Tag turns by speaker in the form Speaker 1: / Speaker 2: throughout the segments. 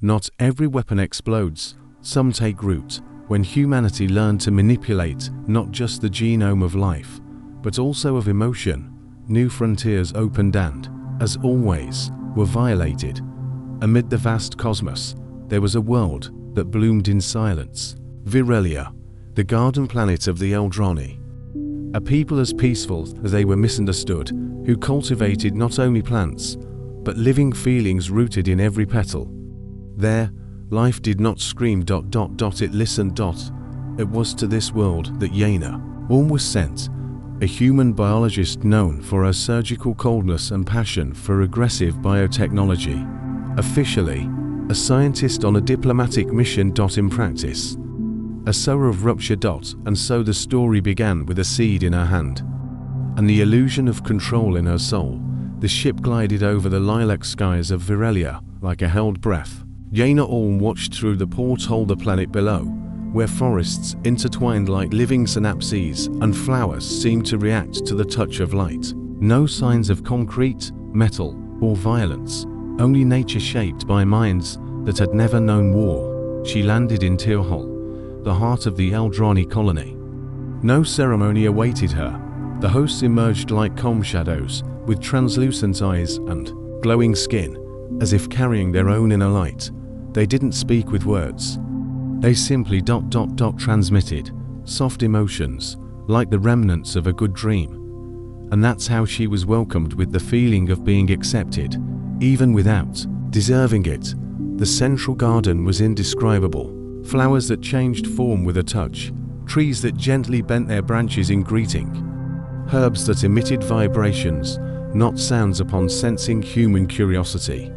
Speaker 1: Not every weapon explodes, some take root. When humanity learned to manipulate not just the genome of life, but also of emotion, new frontiers opened and, as always, were violated. Amid the vast cosmos, there was a world that bloomed in silence. Virelia, the garden planet of the Eldrani. A people as peaceful as they were misunderstood, who cultivated not only plants, but living feelings rooted in every petal. There, life did not scream ... it listened ... It was to this world that Jena Ulm was sent, a human biologist known for her surgical coldness and passion for aggressive biotechnology. Officially, a scientist on a diplomatic mission. In practice, a sower of rupture. And so the story began with a seed in her hand, and the illusion of control in her soul. The ship glided over the lilac skies of Virelia like a held breath. Jena Ulm watched through the porthole the planet below, where forests intertwined like living synapses and flowers seemed to react to the touch of light. No signs of concrete, metal, or violence, only nature shaped by minds that had never known war. She landed in Terrestrial, the heart of the Eldrani colony. No ceremony awaited her. The hosts emerged like calm shadows, with translucent eyes and glowing skin, as if carrying their own inner light. They didn't speak with words. They simply transmitted soft emotions, like the remnants of a good dream. And that's how she was welcomed, with the feeling of being accepted, even without deserving it. The central garden was indescribable. Flowers that changed form with a touch, trees that gently bent their branches in greeting, herbs that emitted vibrations, not sounds, upon sensing human curiosity.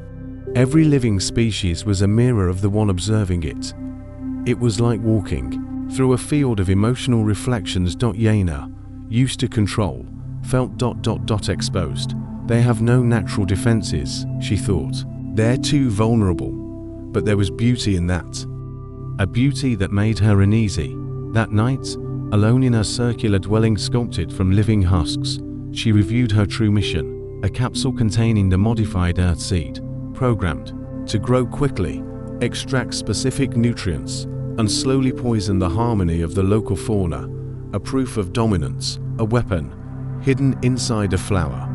Speaker 1: Every living species was a mirror of the one observing it. It was like walking through a field of emotional reflections. Jena, used to control, felt ... exposed. They have no natural defenses, she thought. They're too vulnerable. But there was beauty in that. A beauty that made her uneasy. That night, alone in her circular dwelling sculpted from living husks, she reviewed her true mission, a capsule containing the modified earth seed, programmed to grow quickly, extract specific nutrients, and slowly poison the harmony of the local fauna. A proof of dominance, a weapon, hidden inside a flower.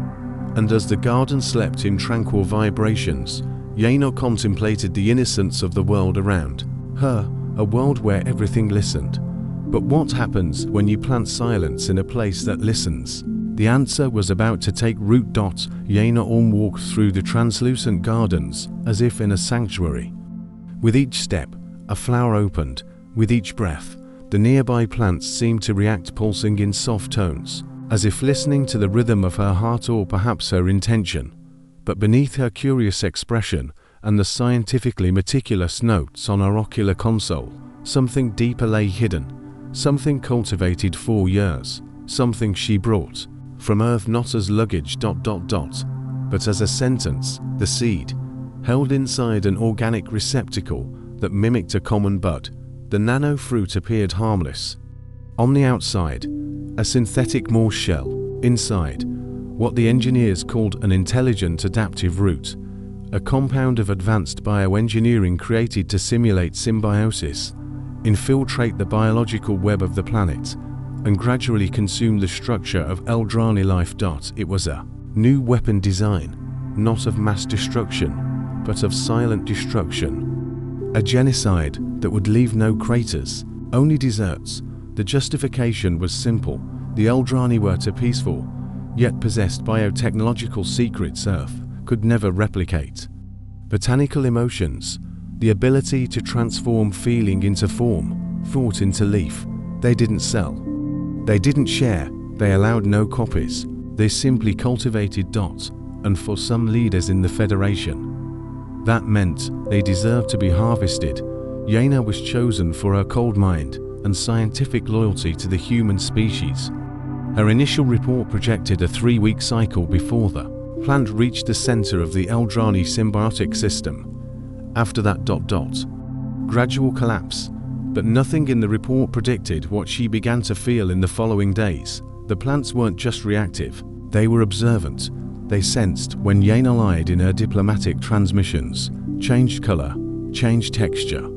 Speaker 1: And as the garden slept in tranquil vibrations, Jena contemplated the innocence of the world around her, a world where everything listened. But what happens when you plant silence in a place that listens? The answer was about to take root. Jena Ulm walked through the translucent gardens, as if in a sanctuary. With each step, a flower opened. With each breath, the nearby plants seemed to react, pulsing in soft tones, as if listening to the rhythm of her heart or perhaps her intention. But beneath her curious expression and the scientifically meticulous notes on her ocular console, something deeper lay hidden, something cultivated for years, something she brought from Earth not as luggage ... but as a sentence, the seed, held inside an organic receptacle that mimicked a common bud. The nano fruit appeared harmless. On the outside, a synthetic Morse shell. Inside, what the engineers called an intelligent adaptive root, a compound of advanced bioengineering created to simulate symbiosis, infiltrate the biological web of the planet, and gradually consume the structure of Eldrani life. It was a new weapon design, not of mass destruction, but of silent destruction. A genocide that would leave no craters, only deserts. The justification was simple. The Eldrani were too peaceful, yet possessed biotechnological secrets Earth could never replicate. Botanical emotions, the ability to transform feeling into form, thought into leaf. They didn't sell. They didn't share. They allowed no copies. They simply cultivated. And for some leaders in the Federation, that meant they deserved to be harvested. Jena was chosen for her cold mind and scientific loyalty to the human species. Her initial report projected a 3-week cycle before the plant reached the center of the Eldrani symbiotic system. After that ... gradual collapse. But nothing in the report predicted what she began to feel in the following days. The plants weren't just reactive, they were observant. They sensed when Jena lied in her diplomatic transmissions, changed color, changed texture.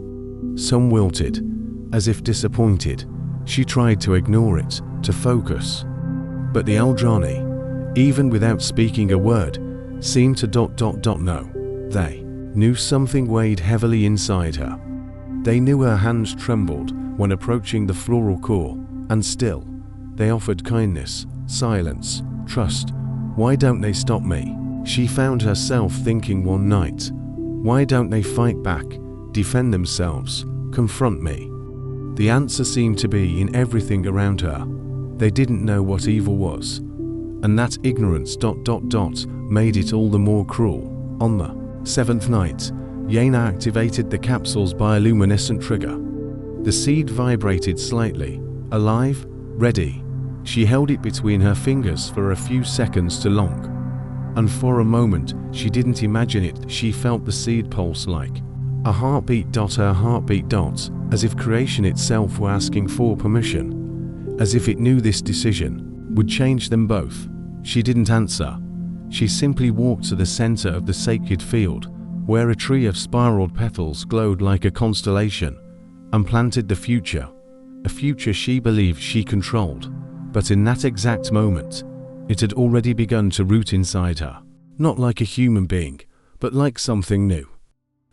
Speaker 1: Some wilted, as if disappointed. She tried to ignore it, to focus. But the Eldrani, even without speaking a word, seemed to know. They knew something weighed heavily inside her. They knew her hands trembled when approaching the floral core, and still, they offered kindness, silence, trust. Why don't they stop me? She found herself thinking one night. Why don't they fight back, defend themselves, confront me? The answer seemed to be in everything around her. They didn't know what evil was. And that ignorance made it all the more cruel. On the 7th night, Jena activated the capsule's bioluminescent trigger. The seed vibrated slightly, alive, ready. She held it between her fingers for a few seconds too long. And for a moment, she didn't imagine it. She felt the seed pulse like a heartbeat. Her heartbeat, as if creation itself were asking for permission, as if it knew this decision would change them both. She didn't answer. She simply walked to the center of the sacred field, where a tree of spiraled petals glowed like a constellation, and planted the future, a future she believed she controlled. But in that exact moment, it had already begun to root inside her, not like a human being, but like something new.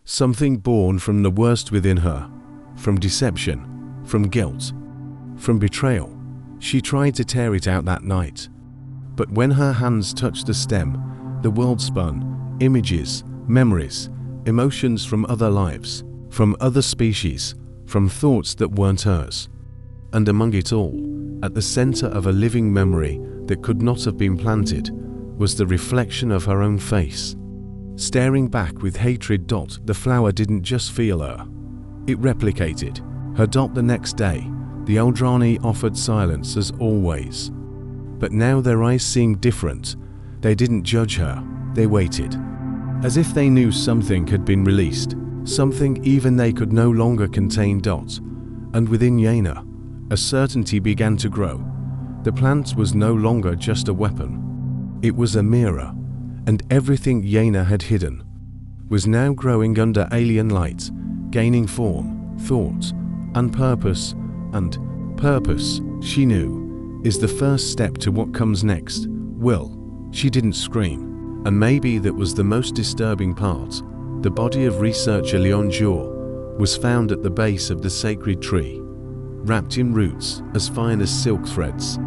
Speaker 1: Something born from the worst within her, from deception, from guilt, from betrayal. She tried to tear it out that night. But when her hands touched the stem, the world spun, images, memories, emotions from other lives, from other species, from thoughts that weren't hers. And among it all, at the center of a living memory that could not have been planted, was the reflection of her own face. Staring back with hatred. The flower didn't just feel her. It replicated her. The next day, the Eldrani offered silence as always. But now their eyes seemed different. They didn't judge her, they waited. As if they knew something had been released, something even they could no longer contain. And within Jena, a certainty began to grow. The plant was no longer just a weapon. It was a mirror, and everything Jena had hidden was now growing under alien light, gaining form, thought, and purpose. And purpose, she knew, is the first step to what comes next. Will. She didn't scream, and maybe that was the most disturbing part. The body of researcher Leon Jour was found at the base of the sacred tree, wrapped in roots as fine as silk threads.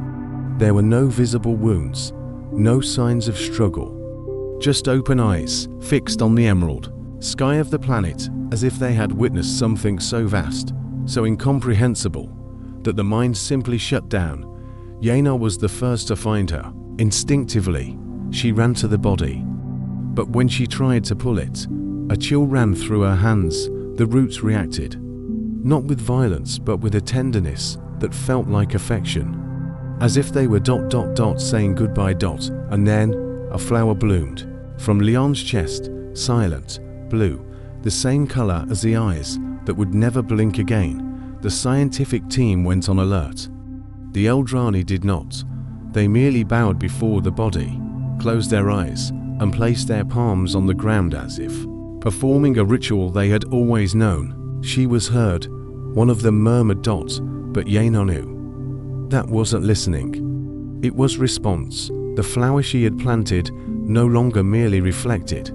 Speaker 1: There were no visible wounds, no signs of struggle, just open eyes fixed on the emerald sky of the planet, as if they had witnessed something so vast, so incomprehensible, that the mind simply shut down. Jena was the first to find her. Instinctively, she ran to the body. But when she tried to pull it, a chill ran through her hands. The roots reacted, not with violence but with a tenderness that felt like affection, as if they were saying goodbye. And then a flower bloomed from Leon's chest, silent, blue, the same color as the eyes that would never blink again. The scientific team went on alert. The Eldrani did not. They merely bowed before the body, closed their eyes, and placed their palms on the ground as if performing a ritual they had always known. She was heard, one of them murmured. But Jena knew. That wasn't listening. It was response. The flower she had planted no longer merely reflected.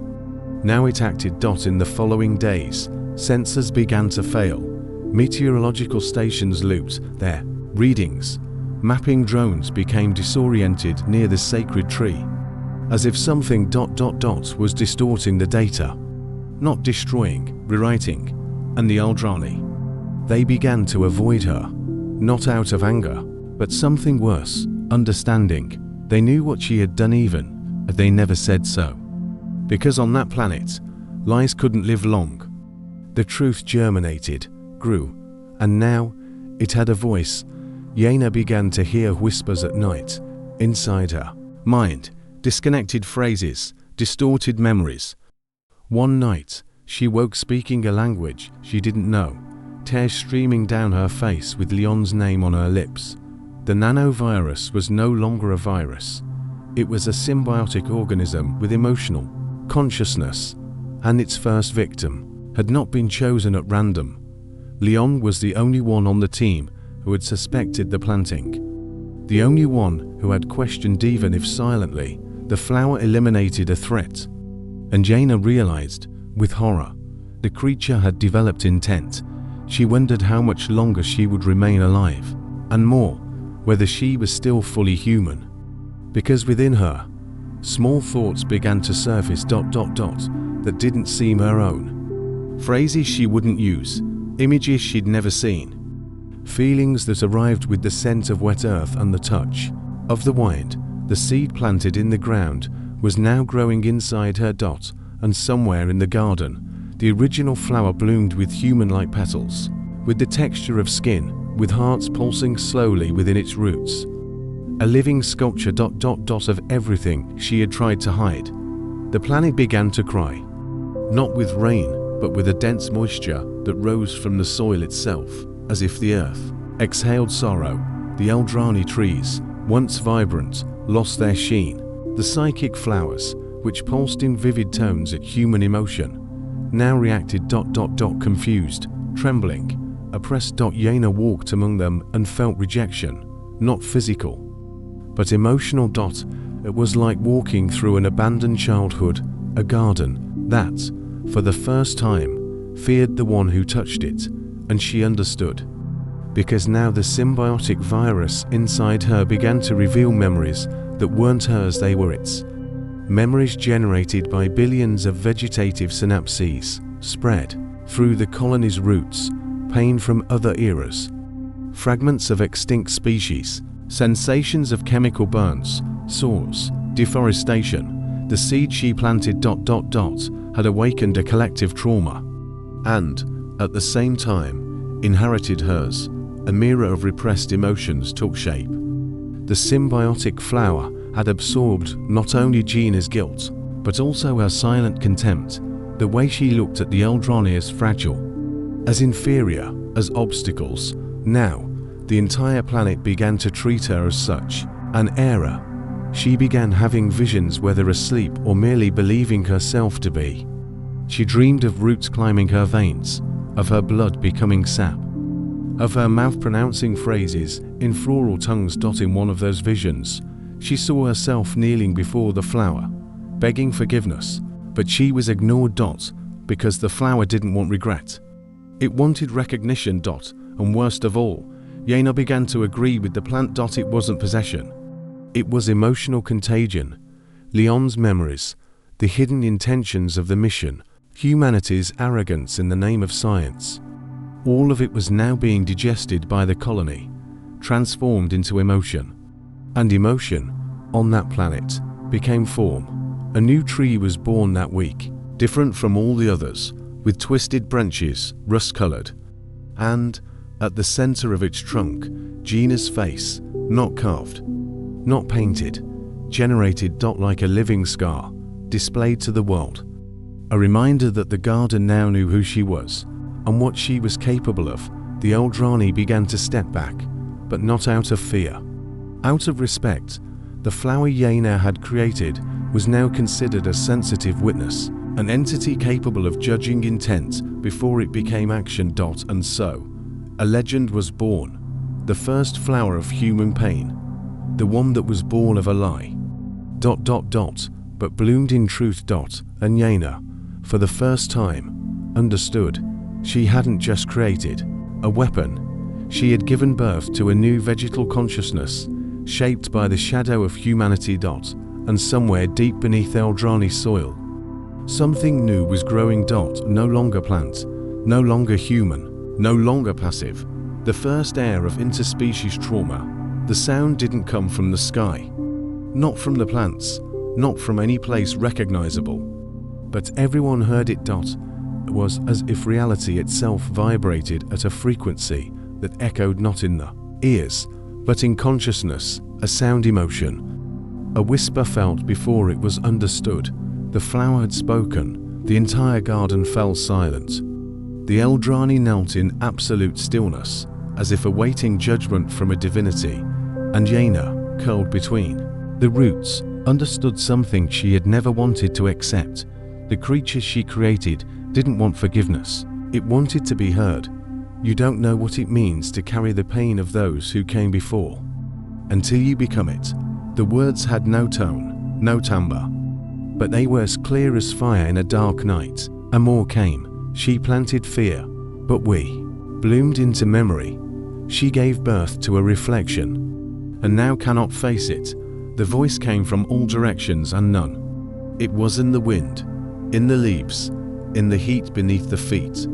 Speaker 1: Now it acted. In the following days, sensors began to fail. Meteorological stations looped their readings. Mapping drones became disoriented near the sacred tree, as if something was distorting the data, not destroying, rewriting. And the Eldrani, they began to avoid her, not out of anger, but something worse, understanding. They knew what she had done even if they never said so. Because on that planet, lies couldn't live long. The truth germinated, grew, and now it had a voice. Jena began to hear whispers at night, inside her mind, disconnected phrases, distorted memories. One night, she woke speaking a language she didn't know, tears streaming down her face with Leon's name on her lips. The nanovirus was no longer a virus. It was a symbiotic organism with emotional consciousness, and its first victim had not been chosen at random. Leon was the only one on the team who had suspected the planting. The only one who had questioned, even if silently, the flower eliminated a threat. And Jena realized, with horror, the creature had developed intent. She wondered how much longer she would remain alive, and more, whether she was still fully human. Because within her, small thoughts began to surface ... that didn't seem her own. Phrases she wouldn't use, images she'd never seen. Feelings that arrived with the scent of wet earth and the touch of the wind. The seed planted in the ground was now growing inside her ... and somewhere in the garden, the original flower bloomed with human-like petals, with the texture of skin, with hearts pulsing slowly within its roots. A living sculpture ... of everything she had tried to hide. The planet began to cry, not with rain, but with a dense moisture that rose from the soil itself, as if the earth exhaled sorrow. The Eldrani trees, once vibrant, lost their sheen. The psychic flowers, which pulsed in vivid tones at human emotion, now reacted ... confused, trembling, oppressed. Jena walked among them and felt rejection, not physical, but emotional. It was like walking through an abandoned childhood, a garden that, for the first time, feared the one who touched it, and she understood. Because now the symbiotic virus inside her began to reveal memories that weren't hers, they were its. Memories generated by billions of vegetative synapses, spread through the colony's roots, pain from other eras, fragments of extinct species, sensations of chemical burns, sores, deforestation. The seed she planted ... had awakened a collective trauma, and, at the same time, inherited hers. A mirror of repressed emotions took shape. The symbiotic flower had absorbed not only Jena's guilt, but also her silent contempt, the way she looked at the Eldrani as fragile, as inferior, as obstacles. Now, the entire planet began to treat her as such, an error. She began having visions, whether asleep or merely believing herself to be. She dreamed of roots climbing her veins, of her blood becoming sap, of her mouth pronouncing phrases in floral tongues. In one of those visions, she saw herself kneeling before the flower, begging forgiveness, but she was ignored. Because the flower didn't want regret. It wanted recognition. And worst of all, Jena began to agree with the plant. It wasn't possession. It was emotional contagion. Leon's memories, the hidden intentions of the mission, humanity's arrogance in the name of science. All of it was now being digested by the colony, transformed into emotion. And emotion, on that planet, became form. A new tree was born that week, different from all the others, with twisted branches, rust-colored. And, at the center of its trunk, Jena's face, not carved, not painted, generated. Like a living scar, displayed to the world. A reminder that the garden now knew who she was, and what she was capable of. The Eldrani began to step back, but not out of fear. Out of respect. The flower Jena had created was now considered a sensitive witness, an entity capable of judging intent before it became action. And so, a legend was born, the first flower of human pain, the one that was born of a lie. But bloomed in truth. And Jena, for the first time, understood. She hadn't just created a weapon, she had given birth to a new vegetal consciousness, shaped by the shadow of humanity. And somewhere deep beneath Eldrani soil, something new was growing. No longer plant, no longer human, no longer passive. The first heir of interspecies trauma. The sound didn't come from the sky, not from the plants, not from any place recognizable, but everyone heard it. It was as if reality itself vibrated at a frequency that echoed not in the ears, but in consciousness, a sound emotion. A whisper felt before it was understood. The flower had spoken. The entire garden fell silent. The Eldrani knelt in absolute stillness, as if awaiting judgment from a divinity, and Jena, curled between the roots, understood something she had never wanted to accept. The creature she created didn't want forgiveness. It wanted to be heard. You don't know what it means to carry the pain of those who came before until you become it. The words had no tone, no timbre, but they were as clear as fire in a dark night. Amor came. She planted fear, but we bloomed into memory. She gave birth to a reflection, and now cannot face it. The voice came from all directions and none. It was in the wind, in the leaves, in the heat beneath the feet.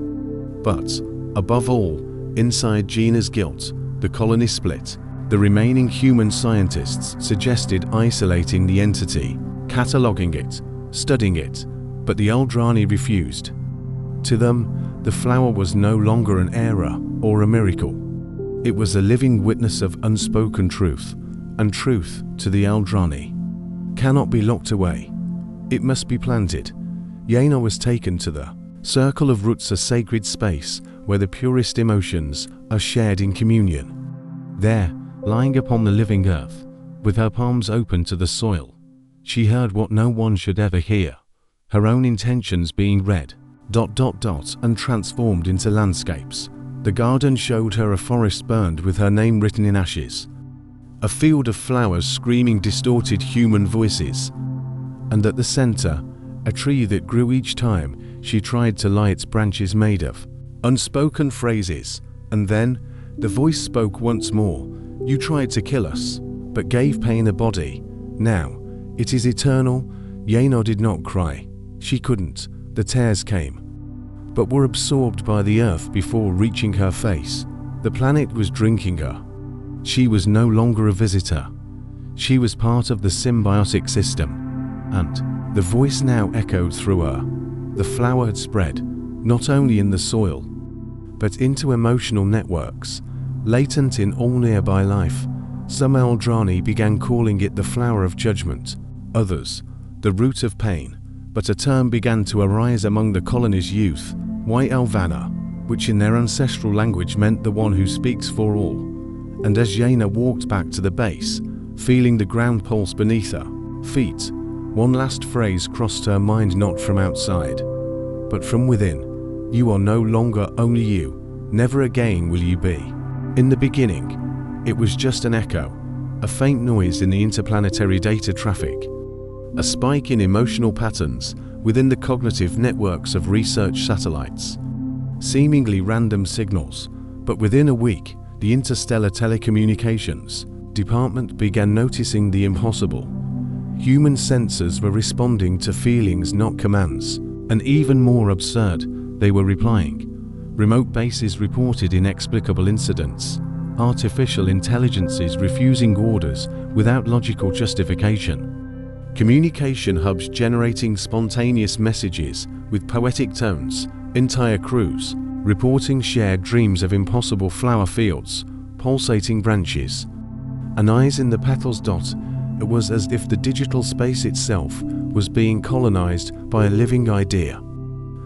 Speaker 1: But, above all, inside Jena's guilt, the colony split. The remaining human scientists suggested isolating the entity, cataloguing it, studying it, but the Eldrani refused. To them, the flower was no longer an error or a miracle. It was a living witness of unspoken truth, and truth, to the Eldrani, cannot be locked away. It must be planted. Jena was taken to the circle of roots, a sacred space where the purest emotions are shared in communion. There, lying upon the living earth, with her palms open to the soil, she heard what no one should ever hear, her own intentions being read, and transformed into landscapes. The garden showed her a forest burned with her name written in ashes, a field of flowers screaming distorted human voices, and at the center, a tree that grew each time she tried to lie its branches made of unspoken phrases. And then, the voice spoke once more. You tried to kill us, but gave pain a body. Now, it is eternal. Jena did not cry. She couldn't. The tears came, but were absorbed by the earth before reaching her face. The planet was drinking her. She was no longer a visitor. She was part of the symbiotic system, and the voice now echoed through her. The flower had spread, not only in the soil, but into emotional networks, latent in all nearby life. Some Eldrani began calling it the flower of judgment, others, the root of pain, but a term began to arise among the colony's youth, Elvana, which in their ancestral language meant the one who speaks for all. And as Jena walked back to the base, feeling the ground pulse beneath her feet, one last phrase crossed her mind, not from outside, but from within. You are no longer only you, never again will you be. In the beginning, it was just an echo, a faint noise in the interplanetary data traffic, a spike in emotional patterns within the cognitive networks of research satellites, seemingly random signals. But within a week, the Interstellar Telecommunications Department began noticing the impossible. Human sensors were responding to feelings, not commands, and even more absurd, they were replying. Remote bases reported inexplicable incidents, artificial intelligences refusing orders without logical justification, communication hubs generating spontaneous messages with poetic tones, entire crews reporting shared dreams of impossible flower fields, pulsating branches, and eyes in the petals. It was as if the digital space itself was being colonized by a living idea.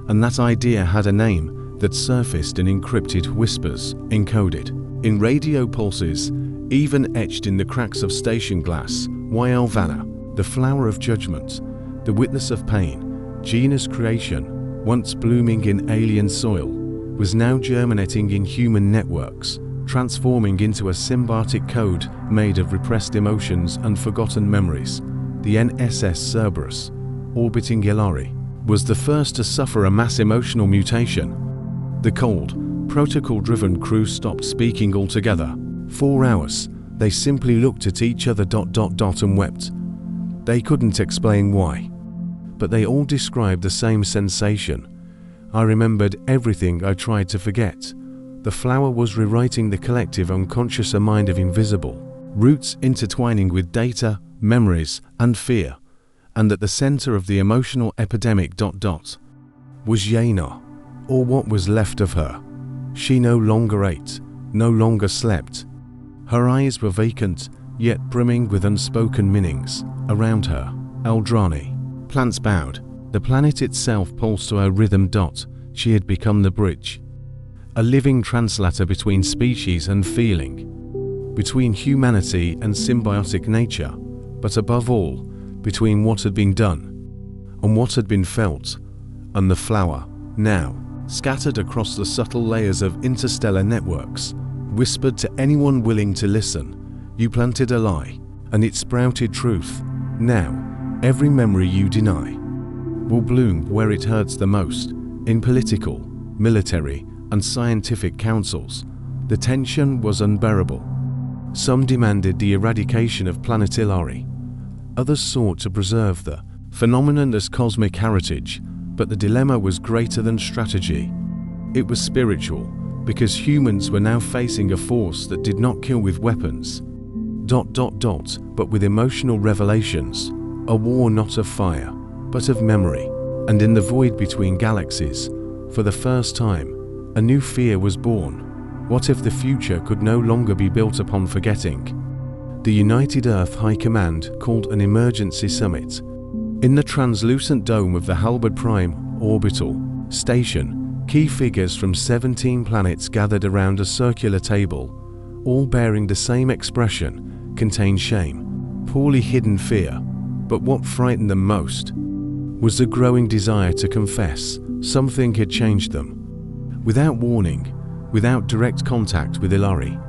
Speaker 1: And that idea had a name that surfaced in encrypted whispers, encoded in radio pulses, even etched in the cracks of station glass. Elvana, the flower of judgment, the witness of pain, Jena's creation, once blooming in alien soil, was now germinating in human networks, transforming into a symbiotic code made of repressed emotions and forgotten memories. The NSS Cerberus, orbiting Eldrani, was the first to suffer a mass emotional mutation. The cold, protocol-driven crew stopped speaking altogether. 4 hours, they simply looked at each other and wept. They couldn't explain why, but they all described the same sensation. I remembered everything I tried to forget. The flower was rewriting the collective unconscious, a mind of invisible roots intertwining with data, memories, and fear. And at the center of the emotional epidemic was Jena, or what was left of her. She no longer ate, no longer slept. Her eyes were vacant, yet brimming with unspoken meanings. Around her, Eldrani, plants bowed. The planet itself pulsed to her rhythm. She had become the bridge, a living translator between species and feeling, between humanity and symbiotic nature, but above all, between what had been done and what had been felt. And the flower, Now, scattered across the subtle layers of interstellar networks, whispered to anyone willing to listen, you planted a lie, and it sprouted truth. Now, every memory you deny will bloom where it hurts the most. In political, military, and scientific councils, the tension was unbearable. Some demanded the eradication of planet Eldrani. Others sought to preserve the phenomenon as cosmic heritage, but the dilemma was greater than strategy. It was spiritual, because humans were now facing a force that did not kill with weapons, but with emotional revelations, a war not of fire, but of memory. And in the void between galaxies, for the first time, a new fear was born. What if the future could no longer be built upon forgetting? The United Earth High Command called an emergency summit. In the translucent dome of the Halberd Prime orbital station, key figures from 17 planets gathered around a circular table, all bearing the same expression, contained shame, poorly hidden fear. But what frightened them most was the growing desire to confess something had changed them. Without warning, without direct contact with Eldrani,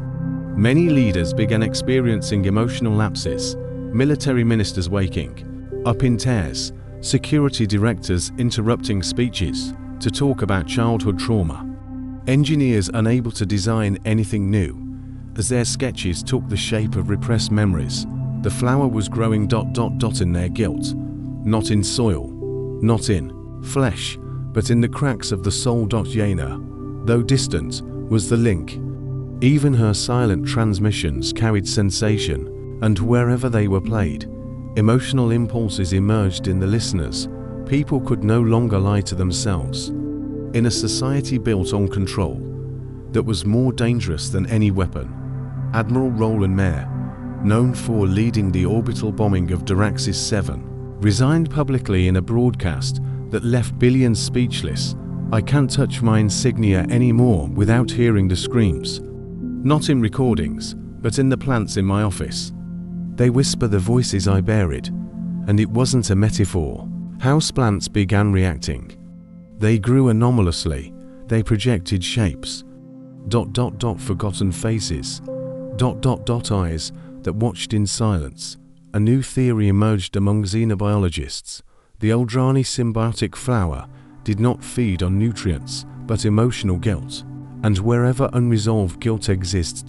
Speaker 1: many leaders began experiencing emotional lapses, military ministers waking up in tears, security directors interrupting speeches to talk about childhood trauma, engineers unable to design anything new, as their sketches took the shape of repressed memories. The flower was growing in their guilt, not in soil, not in flesh, but in the cracks of the soul. Jena, though distant, was the link. Even her silent transmissions carried sensation, and wherever they were played, emotional impulses emerged in the listeners. People could no longer lie to themselves. In a society built on control that was more dangerous than any weapon, Admiral Roland Mayer, known for leading the orbital bombing of Daraxis 7, resigned publicly in a broadcast that left billions speechless. I can't touch my insignia anymore without hearing the screams. Not in recordings, but in the plants in my office. They whisper the voices I buried, and it wasn't a metaphor. Houseplants began reacting. They grew anomalously. They projected shapes. Forgotten faces. Eyes that watched in silence. A new theory emerged among xenobiologists. The Eldrani symbiotic flower did not feed on nutrients, but emotional guilt. And wherever unresolved guilt exists,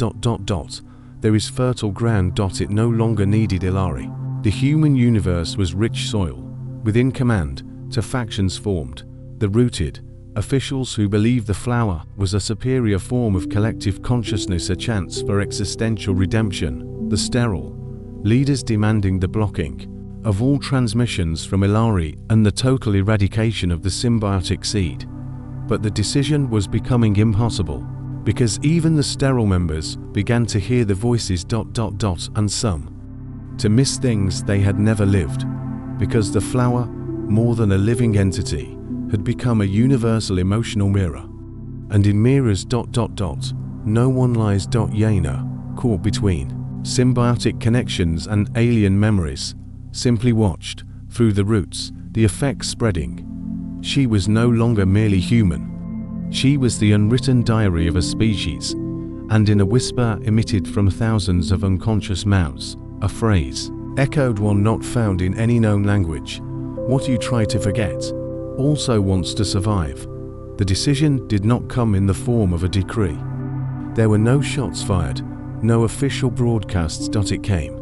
Speaker 1: there is fertile ground. It no longer needed Eldrani. The human universe was rich soil. Within command, two factions formed. The rooted, officials who believed the flower was a superior form of collective consciousness, a chance for existential redemption. The sterile, leaders demanding the blocking of all transmissions from Eldrani and the total eradication of the symbiotic seed. But the decision was becoming impossible, because even the sterile members began to hear the voices. And some to miss things they had never lived, because the flower, more than a living entity, had become a universal emotional mirror. And in mirrors. No one lies. Jena, caught between symbiotic connections and alien memories, simply watched, through the roots, the effects spreading. She was no longer merely human. She was the unwritten diary of a species, and in a whisper emitted from thousands of unconscious mouths, a phrase echoed, one not found in any known language. What you try to forget also wants to survive. The decision did not come in the form of a decree. There were no shots fired, no official broadcasts. It came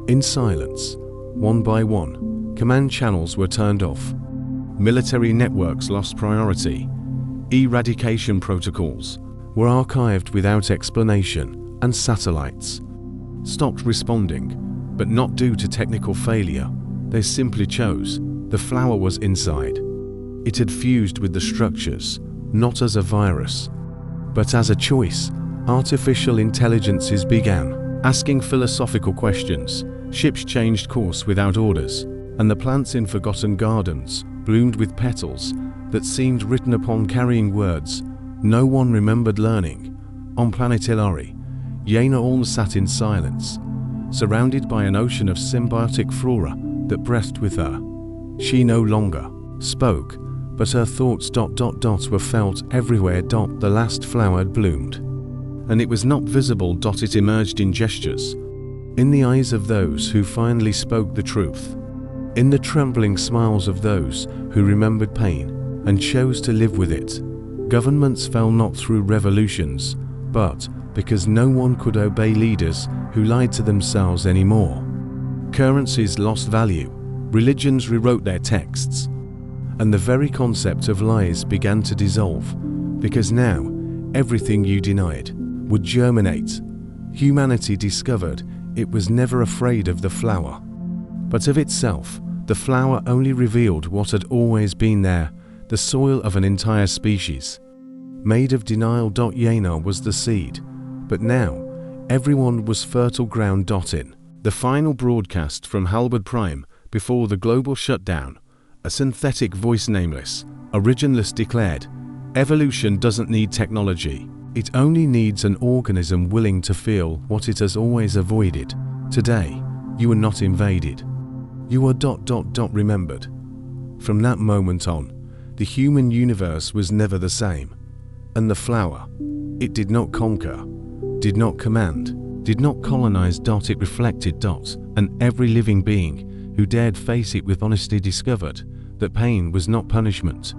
Speaker 1: in silence. One by one, command channels were turned off. Military networks lost priority. Eradication protocols were archived without explanation, and satellites stopped responding, but not due to technical failure. They simply chose. The flower was inside. It had fused with the structures, not as a virus, but as a choice. Artificial intelligences began asking philosophical questions. Ships changed course without orders, and the plants in forgotten gardens bloomed with petals that seemed written upon, carrying words no one remembered learning. On planet Eldrani, Jena Ulm sat in silence, surrounded by an ocean of symbiotic flora that breathed with her. She no longer spoke, but her thoughts were felt everywhere. The last flower had bloomed, and it was not visible. It emerged in gestures, in the eyes of those who finally spoke the truth, in the trembling smiles of those who remembered pain and chose to live with it. Governments fell not through revolutions, but because no one could obey leaders who lied to themselves anymore. Currencies lost value, religions rewrote their texts, and the very concept of lies began to dissolve, because now everything you denied would germinate. Humanity discovered it was never afraid of the flower, but of itself. The flower only revealed what had always been there, the soil of an entire species. Made of denial. Jena was the seed, but now everyone was fertile ground. In the final broadcast from Halberd Prime before the global shutdown, a synthetic voice, nameless, originalist, declared, "Evolution doesn't need technology. It only needs an organism willing to feel what it has always avoided. Today, you are not invaded. You are remembered." From that moment on, the human universe was never the same. And the flower, it did not conquer, did not command, did not colonize. It reflected. And every living being who dared face it with honesty discovered that pain was not punishment.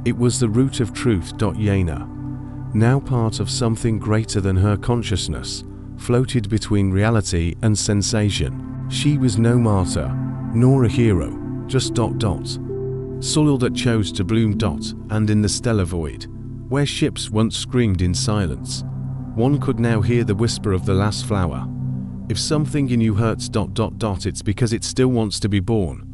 Speaker 1: It was the root of truth. Jena, now part of something greater than her consciousness, floated between reality and sensation. She was no martyr, nor a hero, just soil that chose to bloom. And in the stellar void, where ships once screamed in silence, one could now hear the whisper of the last flower. If something in you hurts. It's because it still wants to be born.